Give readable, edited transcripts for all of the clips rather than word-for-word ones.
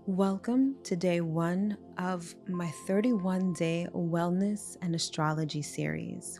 Welcome to day one of my 31-day Wellness and Astrology Series.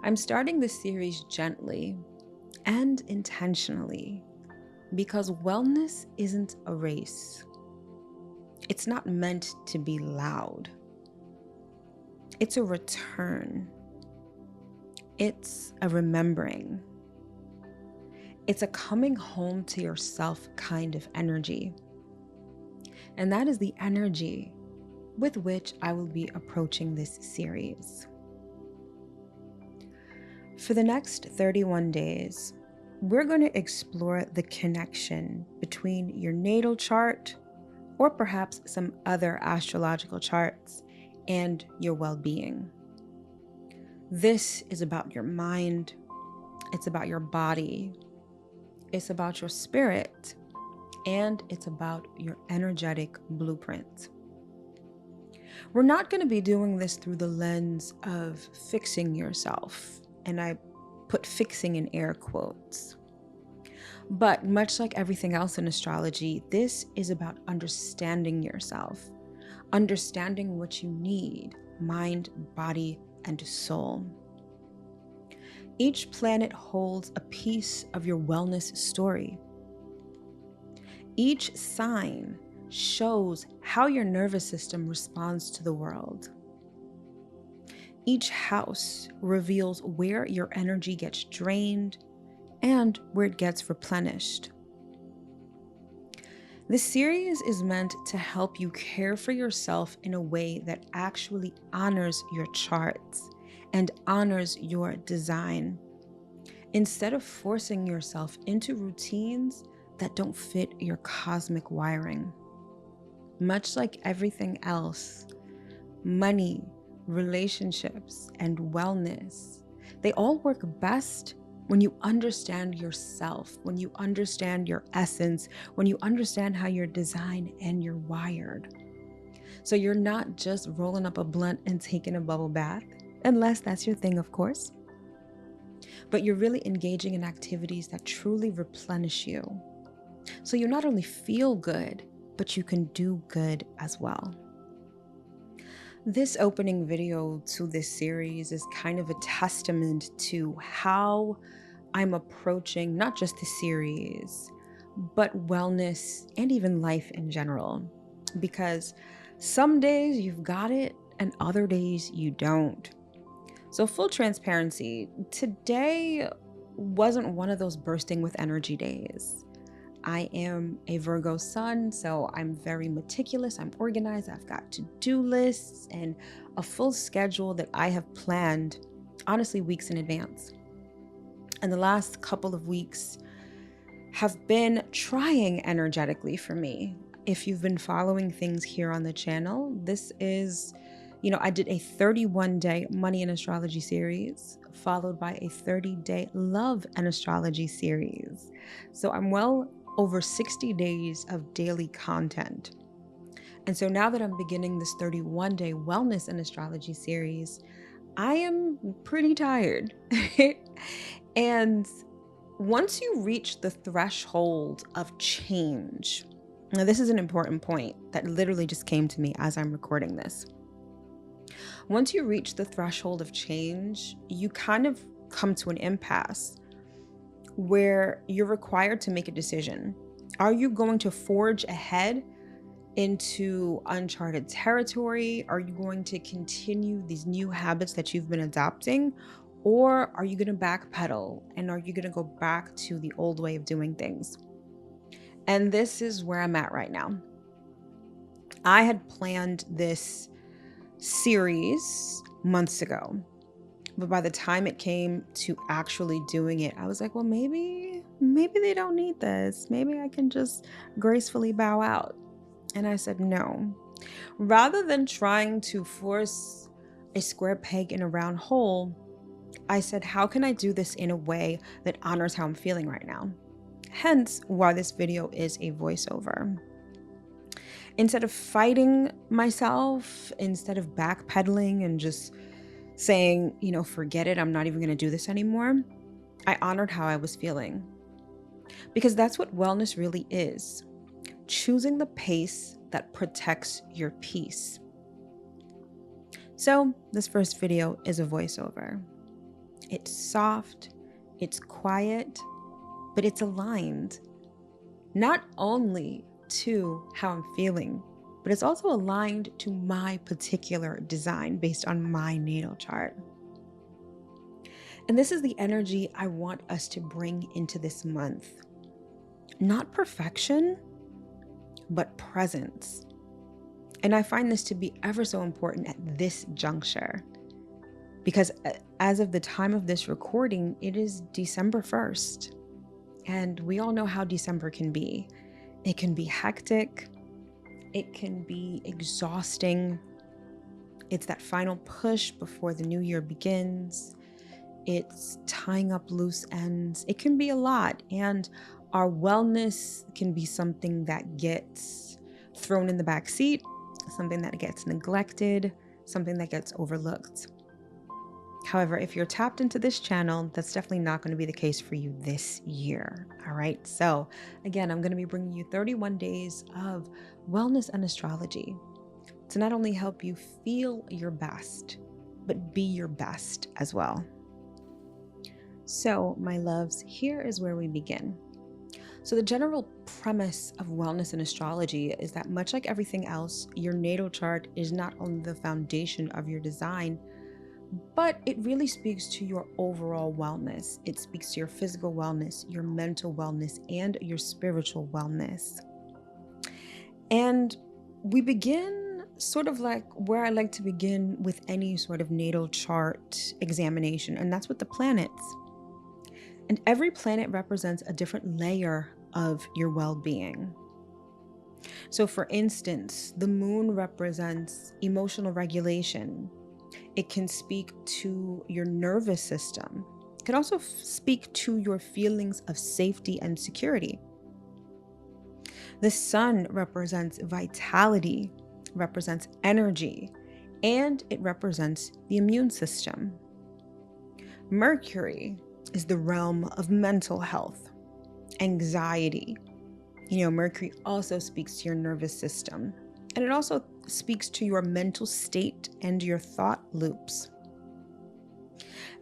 I'm starting this series gently and intentionally because wellness isn't a race. It's not meant to be loud. It's a return. It's a remembering. It's a coming home to yourself kind of energy. And that is the energy with which I will be approaching this series. For the next 31 days, we're going to explore the connection between your natal chart, or perhaps some other astrological charts, and your well-being. This is about your mind, it's about your body, it's about your spirit, and it's about your energetic blueprint. We're not going to be doing this through the lens of fixing yourself, and I put fixing in air quotes. But much like everything else in astrology, this is about understanding yourself, understanding what you need, mind, body, and soul. Each planet holds a piece of your wellness story. Each sign shows how your nervous system responds to the world. Each house reveals where your energy gets drained and where it gets replenished. This series is meant to help you care for yourself in a way that actually honors your charts and honors your design, instead of forcing yourself into routines that don't fit your cosmic wiring. Much like everything else, money, relationships, and wellness, they all work best when you understand yourself, when you understand your essence, when you understand how you're designed and you're wired. So you're not just rolling up a blunt and taking a bubble bath, unless that's your thing, of course, but you're really engaging in activities that truly replenish you. So you not only feel good, but you can do good as well. This opening video to this series is kind of a testament to how I'm approaching not just the series, but wellness and even life in general. Because some days you've got it and other days you don't. So full transparency, today wasn't one of those bursting with energy days. I am a Virgo sun, so I'm very meticulous, I'm organized, I've got to-do lists and a full schedule that I have planned, honestly, weeks in advance. And the last couple of weeks have been trying energetically for me. If you've been following things here on the channel, this is, I did a 31-day Money and Astrology series, followed by a 30-day Love and Astrology series. So I'm well over 60 days of daily content. And so now that I'm beginning this 31-day Wellness and Astrology series, I am pretty tired. And once you reach the threshold of change, now this is an important point that literally just came to me as I'm recording this. Once you reach the threshold of change, you kind of come to an impasse where you're required to make a decision. Are you going to forge ahead into uncharted territory? Are you going to continue these new habits that you've been adopting? Or are you going to backpedal and are you going to go back to the old way of doing things? And this is where I'm at right now. I had planned this series months ago, but by the time it came to actually doing it, I was like, well, maybe they don't need this. Maybe I can just gracefully bow out. And I said, no. Rather than trying to force a square peg in a round hole, I said, how can I do this in a way that honors how I'm feeling right now? Hence why this video is a voiceover. Instead of fighting myself, instead of backpedaling and just saying, forget it, I'm not even going to do this anymore, I honored how I was feeling. Because that's what wellness really is. choosing the pace that protects your peace. So, this first video is a voiceover. It's soft, it's quiet, but it's aligned not only to how I'm feeling, but it's also aligned to my particular design based on my natal chart. And this is the energy I want us to bring into this month. Not perfection, but presence. And I find this to be ever so important at this juncture because as of the time of this recording, it is December 1st. And we all know how December can be. It can be hectic. It can be exhausting. It's that final push before the new year begins. It's tying up loose ends. It can be a lot. And our wellness can be something that gets thrown in the back seat, something that gets neglected, something that gets overlooked. However, if you're tapped into this channel, that's definitely not going to be the case for you this year. All right. So again, I'm going to be bringing you 31 days of wellness and astrology to not only help you feel your best, but be your best as well. So my loves, here is where we begin. So the general premise of wellness and astrology is that much like everything else, your natal chart is not only the foundation of your design, but it really speaks to your overall wellness. It speaks to your physical wellness, your mental wellness, and your spiritual wellness. And we begin sort of like where I like to begin with any sort of natal chart examination, and that's with the planets. And every planet represents a different layer of your well-being. So for instance, the moon represents emotional regulation. It can speak to your nervous system. It can also speak to your feelings of safety and security. The sun represents vitality, represents energy, and it represents the immune system. Mercury is the realm of mental health, anxiety. Mercury also speaks to your nervous system, and it also speaks to your mental state and your thought loops.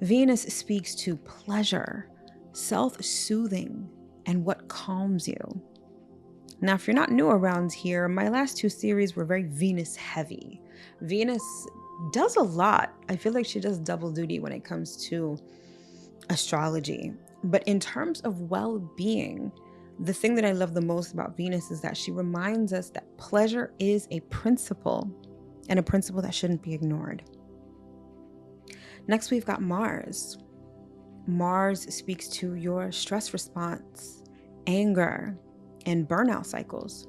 Venus speaks to pleasure, self-soothing, and what calms you. Now, if you're not new around here, my last two series were very Venus heavy. Venus does a lot. I feel like she does double duty when it comes to astrology. But in terms of well-being, the thing that I love the most about Venus is that she reminds us that pleasure is a principle, and a principle that shouldn't be ignored. Next, we've got Mars. Mars speaks to your stress response, anger, and burnout cycles.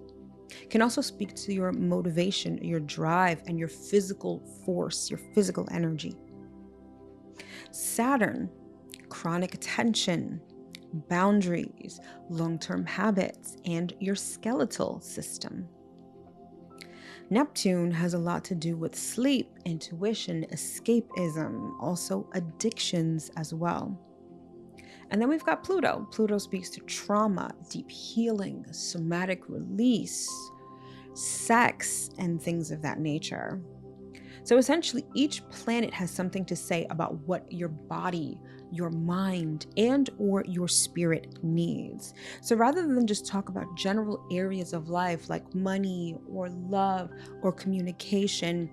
It can also speak to your motivation, your drive, and your physical force, your physical energy. Saturn, chronic tension, boundaries, long-term habits, and your skeletal system. Neptune has a lot to do with sleep, intuition, escapism, also addictions as well. And then we've got Pluto. Pluto speaks to trauma, deep healing, somatic release, sex, and things of that nature. So essentially, each planet has something to say about what your body, your mind, and or your spirit needs. So rather than just talk about general areas of life like money or love or communication,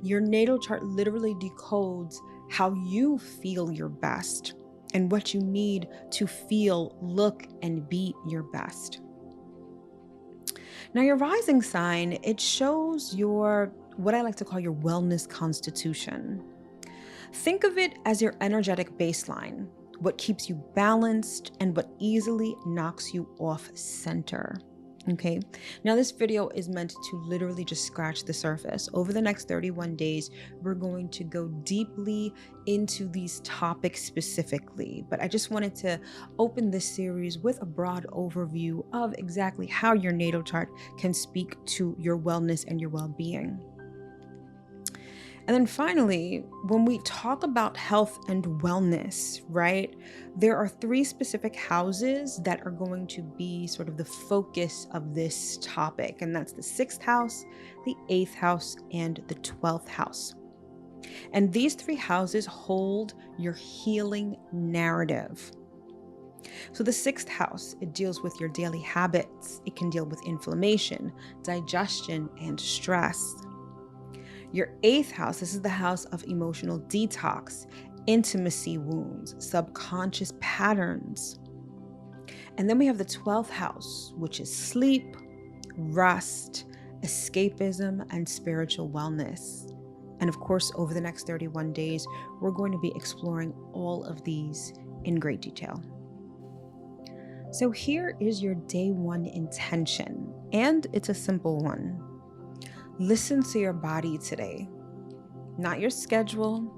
your natal chart literally decodes how you feel your best and what you need to feel, look, and be your best. Now, your rising sign, it shows your what I like to call your wellness constitution. Think of it as your energetic baseline, what keeps you balanced and what easily knocks you off center. Okay, now this video is meant to literally just scratch the surface. Over the next 31 days, we're going to go deeply into these topics specifically, but I just wanted to open this series with a broad overview of exactly how your natal chart can speak to your wellness and your well-being. And then finally, when we talk about health and wellness, right, there are three specific houses that are going to be sort of the focus of this topic. And that's the sixth house, the eighth house, and the 12th house. And these three houses hold your healing narrative. So the sixth house, it deals with your daily habits. It can deal with inflammation, digestion, and stress. Your eighth house, this is the house of emotional detox, intimacy wounds, subconscious patterns. And then we have the 12th house, which is sleep, rest, escapism, and spiritual wellness. And of course, over the next 31 days, we're going to be exploring all of these in great detail. So here is your day one intention, and it's a simple one. Listen to your body today, not your schedule,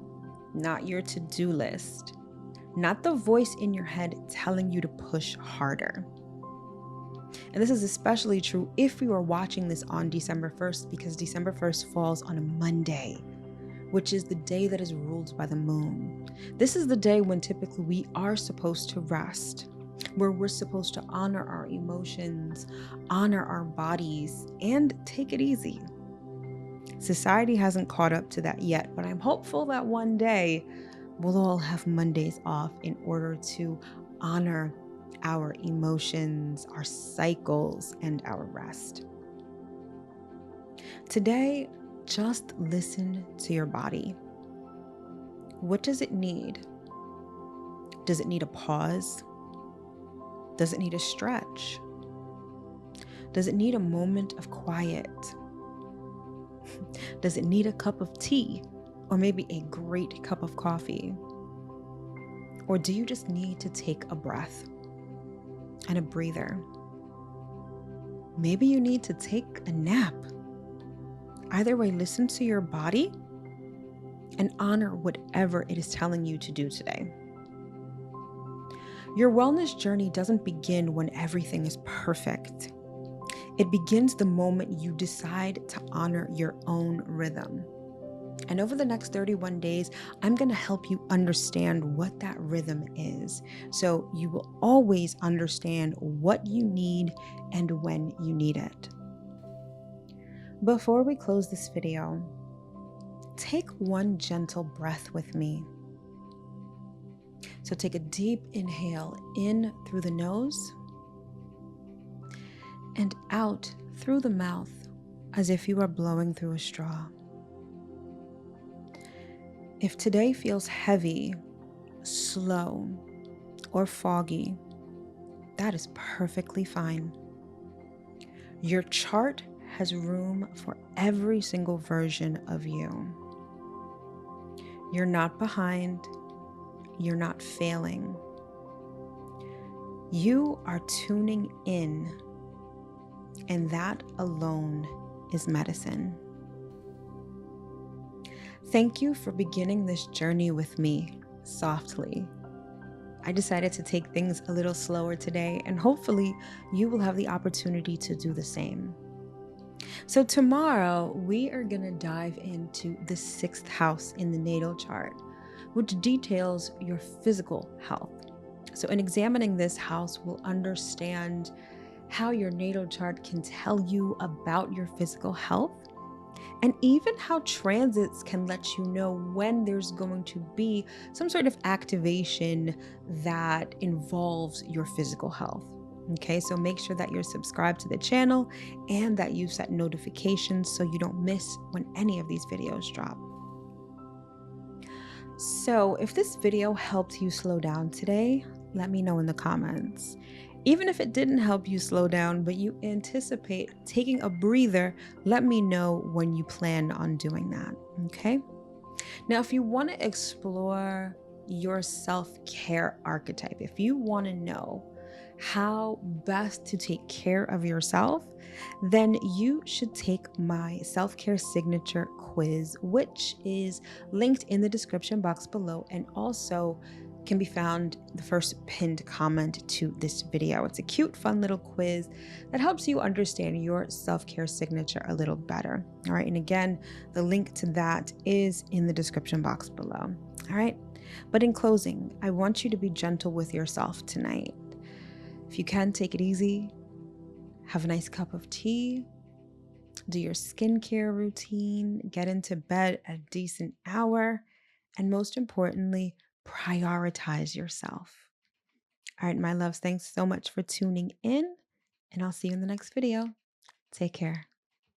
not your to-do list, not the voice in your head telling you to push harder. And this is especially true if you are watching this on December 1st, because December 1st falls on a Monday, which is the day that is ruled by the moon. This is the day when typically we are supposed to rest, where we're supposed to honor our emotions, honor our bodies, and take it easy. Society hasn't caught up to that yet, but I'm hopeful that one day we'll all have Mondays off in order to honor our emotions, our cycles, and our rest. Today, just listen to your body. What does it need? Does it need a pause? Does it need a stretch? Does it need a moment of quiet? Does it need a cup of tea or maybe a great cup of coffee? Or do you just need to take a breath and a breather? Maybe you need to take a nap. Either way, listen to your body and honor whatever it is telling you to do today. Your wellness journey doesn't begin when everything is perfect. It begins the moment you decide to honor your own rhythm. And over the next 31 days, I'm going to help you understand what that rhythm is. So you will always understand what you need and when you need it. Before we close this video, take one gentle breath with me. So take a deep inhale in through the nose and out through the mouth as if you are blowing through a straw. If today feels heavy, slow, or foggy, that is perfectly fine. Your chart has room for every single version of you. You're not behind. You're not failing. You are tuning in, and that alone is medicine. Thank you for beginning this journey with me softly. I decided to take things a little slower today, and hopefully you will have the opportunity to do the same. So tomorrow we are going to dive into the sixth house in the natal chart, which details your physical health. So in examining this house, we'll understand how your natal chart can tell you about your physical health, and even how transits can let you know when there's going to be some sort of activation that involves your physical health. Okay, so make sure that you're subscribed to the channel and that you set notifications so you don't miss when any of these videos drop. So if this video helped you slow down today, let me know in the comments. Even if it didn't help you slow down, but you anticipate taking a breather, let me know when you plan on doing that, okay? Now, if you want to explore your self-care archetype, if you want to know how best to take care of yourself, then you should take my self-care signature quiz, which is linked in the description box below, and also can be found the first pinned comment to this video. It's a cute, fun little quiz that helps you understand your self care signature a little better. All right. And again, the link to that is in the description box below. All right. But in closing, I want you to be gentle with yourself tonight. If you can, take it easy, have a nice cup of tea, do your skincare routine, get into bed at a decent hour, and most importantly, prioritize yourself. All right, my loves, thanks so much for tuning in, and I'll see you in the next video. Take care.